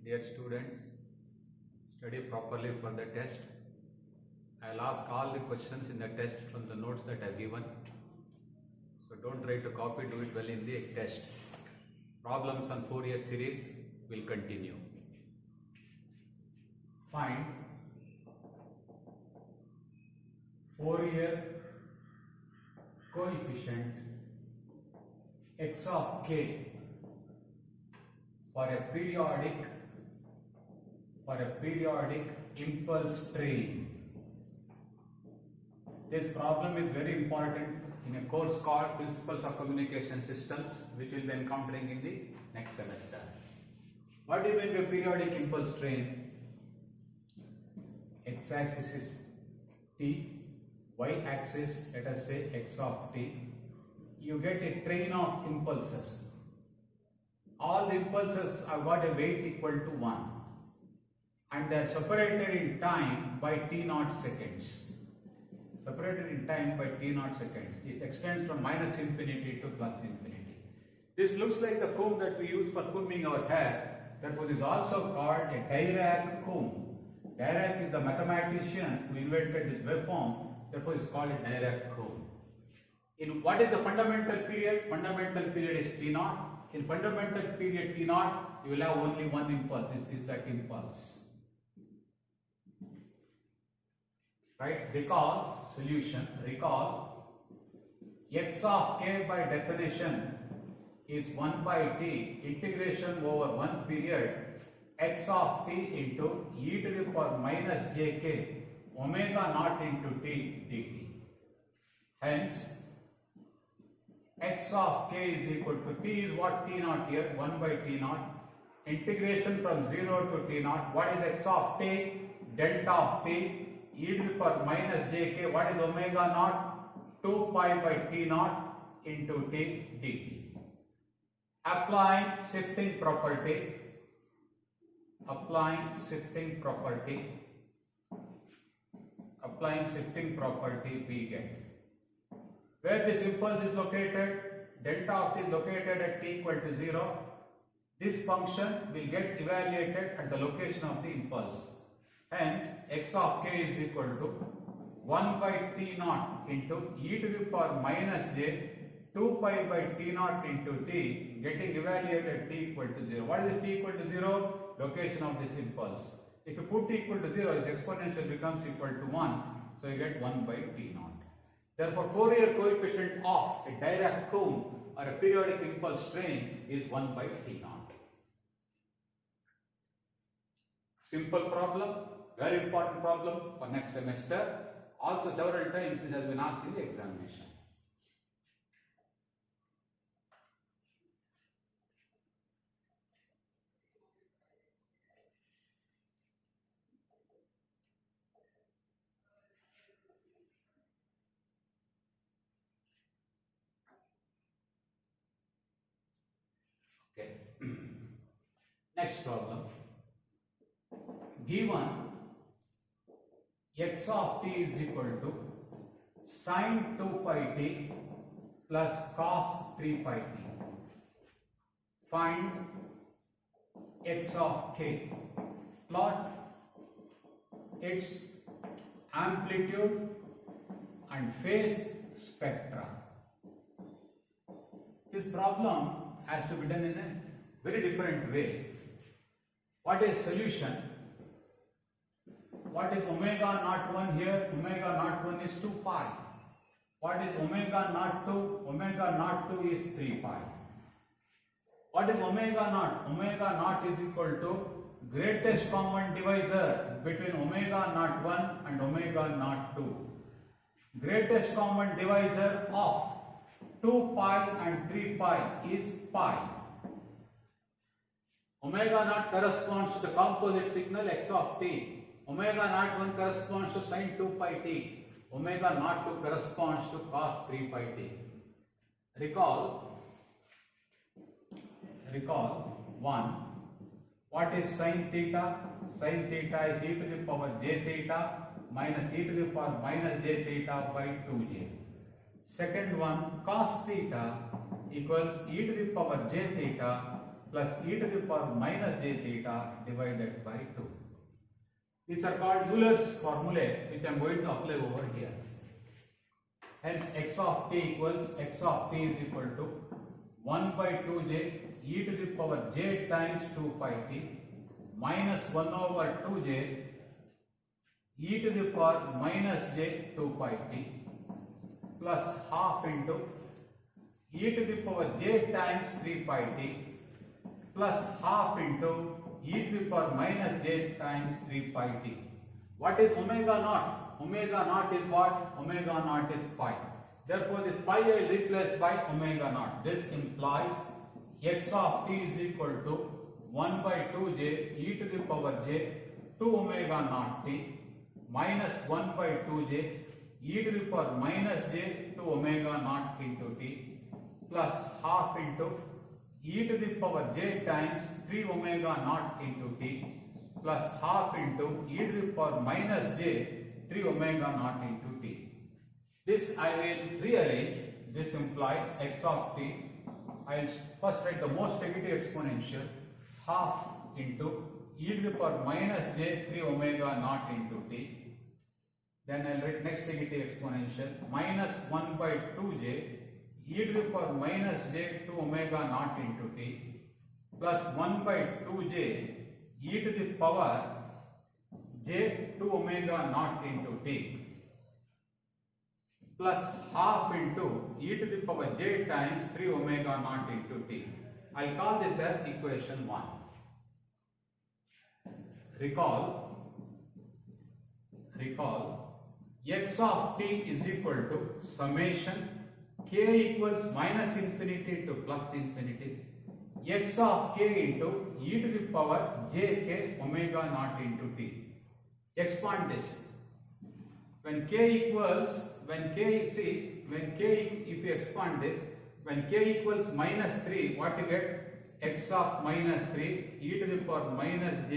Dear students, study properly for the test. I will ask all the questions in the test from the notes that I have given. So don't try to copy, do it well in the test. Problems on Fourier series will continue. Find Fourier coefficient x of k for a periodic impulse train. This problem is very important in a course called Principles of Communication Systems, which we will be encountering in the next semester. What do you mean by periodic impulse train? X-axis is t, y-axis let us say x of t. You get a train of impulses. All the impulses have got a weight equal to 1 and they are separated in time by t0 seconds. Separated in time by t0 seconds. It extends from minus infinity to plus infinity. This looks like the comb that we use for combing our hair. Therefore, this is also called a Dirac comb. Dirac is the mathematician who invented this waveform. Therefore, it is called a Dirac comb. In what is the fundamental period? Fundamental period is t0. In fundamental period t0, you will have only one impulse. This is that impulse. Right? Recall x of k by definition is 1 by t integration over one period x of t into e to the power minus jk omega naught into t dt. Hence, x of k is equal to t is what t0 here, 1 by t0. Integration from 0 to t0. What is x of t? Delta of t. E to the power minus jk. What is omega naught? 2 pi by t0 into t dt. Applying shifting property. We get. Where this impulse is located, delta of t is located at t equal to 0. This function will get evaluated at the location of the impulse. Hence, x of k is equal to 1 by t0 into e to the power minus j 2 pi by t0 into t, getting evaluated at t equal to 0. What is t equal to 0? Location of this impulse. If you put t equal to 0, its exponential becomes equal to 1. So you get 1 by t0. Therefore, Fourier coefficient of a Dirac comb or a periodic impulse train is 1 by t0. Simple problem, very important problem for next semester. Also, several times it has been asked in the examination. Okay. Next problem. Given x of t is equal to sin 2 pi t plus cos 3 pi t. Find x of k. Plot its amplitude and phase spectra. This problem has to be done in a very different way. What is solution? What is omega naught 1 here? Omega naught 1 is 2 pi. What is omega naught 2? Omega naught 2 is 3 pi. What is omega naught? Omega naught is equal to greatest common divisor between omega naught 1 and omega naught 2. Greatest common divisor of 2 pi and 3 pi is pi. Omega naught corresponds to the composite signal x of t. Omega naught 1 corresponds to sin 2 pi t. Omega naught 2 corresponds to cos 3 pi t. Recall 1. What is sin theta? Sin theta is e to the power j theta minus e to the power minus j theta by 2j. Second one, cos theta equals e to the power j theta plus e to the power minus j theta divided by 2. These are called Euler's formulae, which I am going to apply over here. Hence x of t equals x of t is equal to 1 by 2j e to the power j times 2 pi t minus 1 over 2j e to the power minus j 2 pi t plus half into e to the power j times 3 pi t plus half into e to the power minus j times 3 pi t. What is omega naught? Omega naught is what? Omega naught is pi. Therefore, this pi I will replace by omega naught. This implies x of t is equal to 1 by 2j e to the power j 2 omega naught t minus 1 by 2j e to the power minus j 2 omega naught into t plus half into e to the power j times 3 omega naught into t plus half into e to the power minus j 3 omega naught into t. This I will rearrange. This implies x of t. I will first write the most negative exponential half into e to the power minus j 3 omega naught into t. Then I will write next negative exponential minus 1 by 2j e to the power minus j 2 omega naught into t plus 1 by 2j e to the power j 2 omega naught into t plus half into e to the power j times 3 omega naught into t. I will call this as equation 1. Recall x of t is equal to summation k equals minus infinity to plus infinity x of k into e to the power jk omega naught into t. Expand this. When k, if you expand this, when k equals minus 3, what you get? X of minus 3 e to the power minus j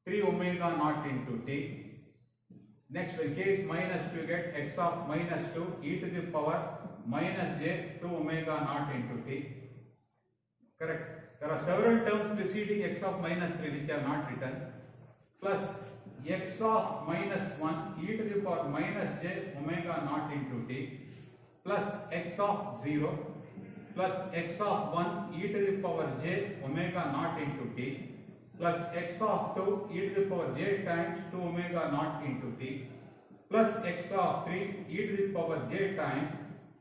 3 omega naught into t. Next, when k is minus 2, you get x of minus 2 e to the power minus j 2 omega naught into t. Correct. There are several terms preceding x of minus 3 which are not written. Plus x of minus 1 e to the power minus j omega naught into t plus x of 0 plus x of 1 e to the power j omega naught into t plus x of 2 e to the power j times 2 omega naught into t plus x of 3 e to the power j times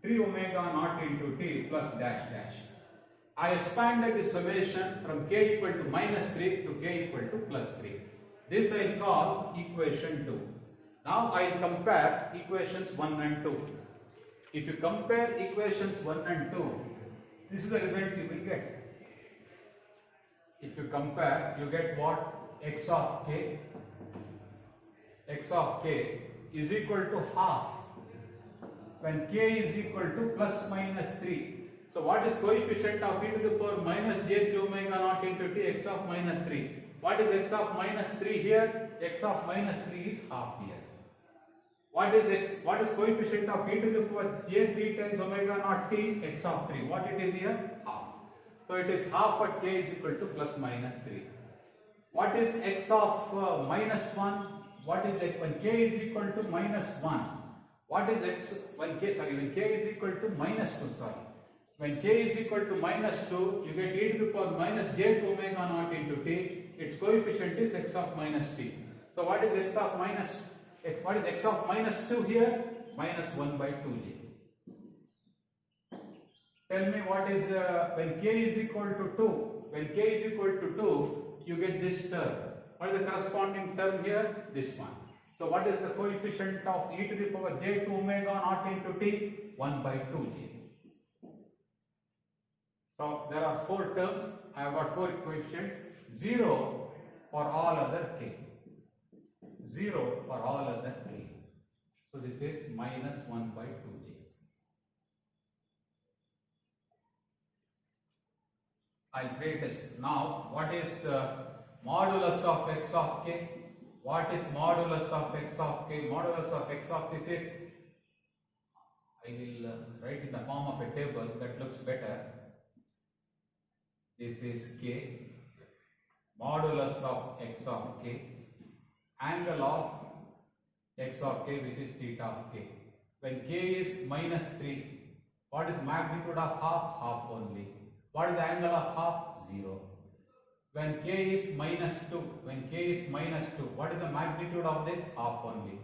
3 omega naught into t plus dash dash. I expanded the summation from k equal to minus 3 to k equal to plus 3. This I call equation 2. Now I compare equations 1 and 2. If you compare equations 1 and 2, this is the result you will get. If you compare, you get what? X of k is equal to half when k is equal to plus minus 3. So what is coefficient of e to the power minus j 3 omega naught into t? X of minus 3. What is x of minus 3 here? X of minus 3 is half here. What is coefficient of e to the power j 3 times omega naught t? X of 3. What it is here? Half. So it is half at k is equal to plus minus 3. What is x of minus 1? What is it when k is equal to minus 1? What is x when k is equal to minus 2? When k is equal to minus 2, you get e to the power minus j 2 omega naught into t. Its coefficient is x of minus t. So what is x of minus 2 here? Minus 1 by 2j. Tell me what is when k is equal to 2. When k is equal to 2, you get this term. What is the corresponding term here? This one. So what is the coefficient of e to the power j 2 omega naught into t? 1 by 2j. So there are 4 terms. I have got 4 coefficients. 0 for all other k. 0 for all other k. So this is minus 1 by 2j. I'll create this. Now, what is the modulus of x of k? What is modulus of x of k? Modulus of x of this is, I will write in the form of a table that looks better. this is k, modulus of x of k, angle of x of k, which is theta of k. When k is minus 3, what is magnitude of half? Half only. What is the angle of half? 0. When k is minus 2, what is the magnitude of this? Half only.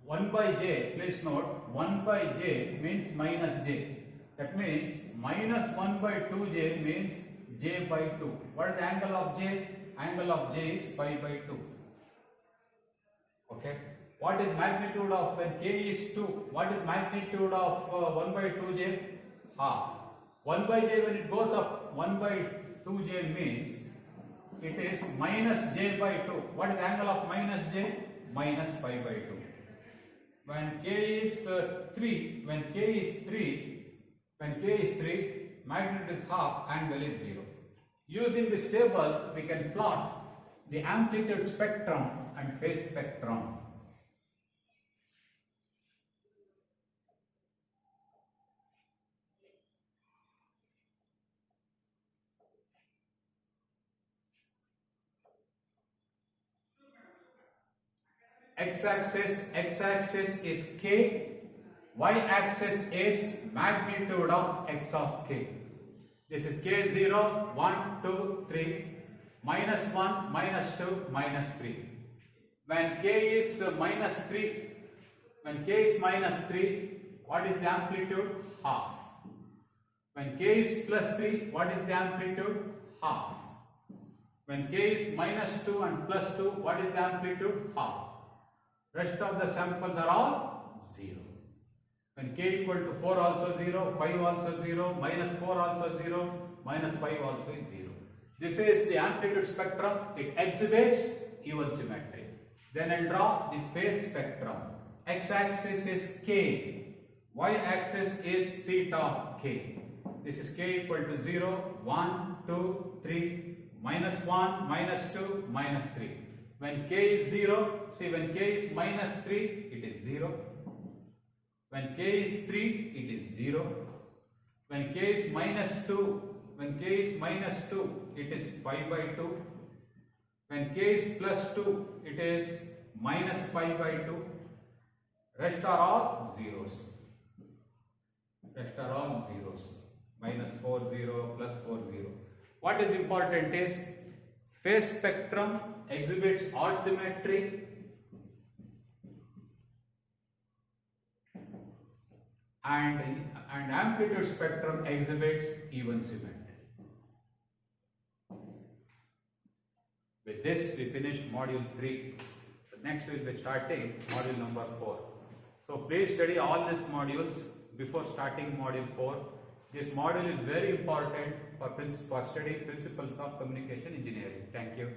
1 by j, please note, 1 by j means minus j. That means minus 1 by 2j means j by 2. What is the angle of j? Angle of j is pi by 2. Okay. What is magnitude of when k is 2? What is magnitude of 1 by 2j? Half. 1 by j when it goes up, 1 by 2j means it is minus j by 2. What is the angle of minus j? Minus pi by 2. When k is 3, magnitude is half, angle is 0. Using this table, we can plot the amplitude spectrum and phase spectrum. X-axis is k, y-axis is magnitude of x of k. This is k0, 1, 2, 3, minus 1, minus 2, minus 3. When k is minus 3, what is the amplitude? Half. When k is plus 3, what is the amplitude? Half. When k is minus 2 and plus 2, what is the amplitude? Half. Rest of the samples are all 0. When k equal to 4 also 0, 5 also 0, minus 4 also 0, minus 5 also is 0. This is the amplitude spectrum. It exhibits even symmetry. Then I'll draw the phase spectrum. X-axis is k, y-axis is theta of k. This is k equal to 0, 1, 2, 3, minus 1, minus 2, minus 3. When k is 0, see when k is minus 3, it is 0. When k is 3, it is 0. When k is minus 2, it is pi by 2. When k is plus 2, it is minus pi by 2. Rest are all zeros. Minus 4, 0, plus 4, 0. What is important is phase spectrum exhibits odd symmetry and amplitude spectrum exhibits even symmetry. With this we finish module 3. So next we will be starting module number 4. So please study all these modules before starting module 4. This module is very important for studying principles of communication engineering. Thank you.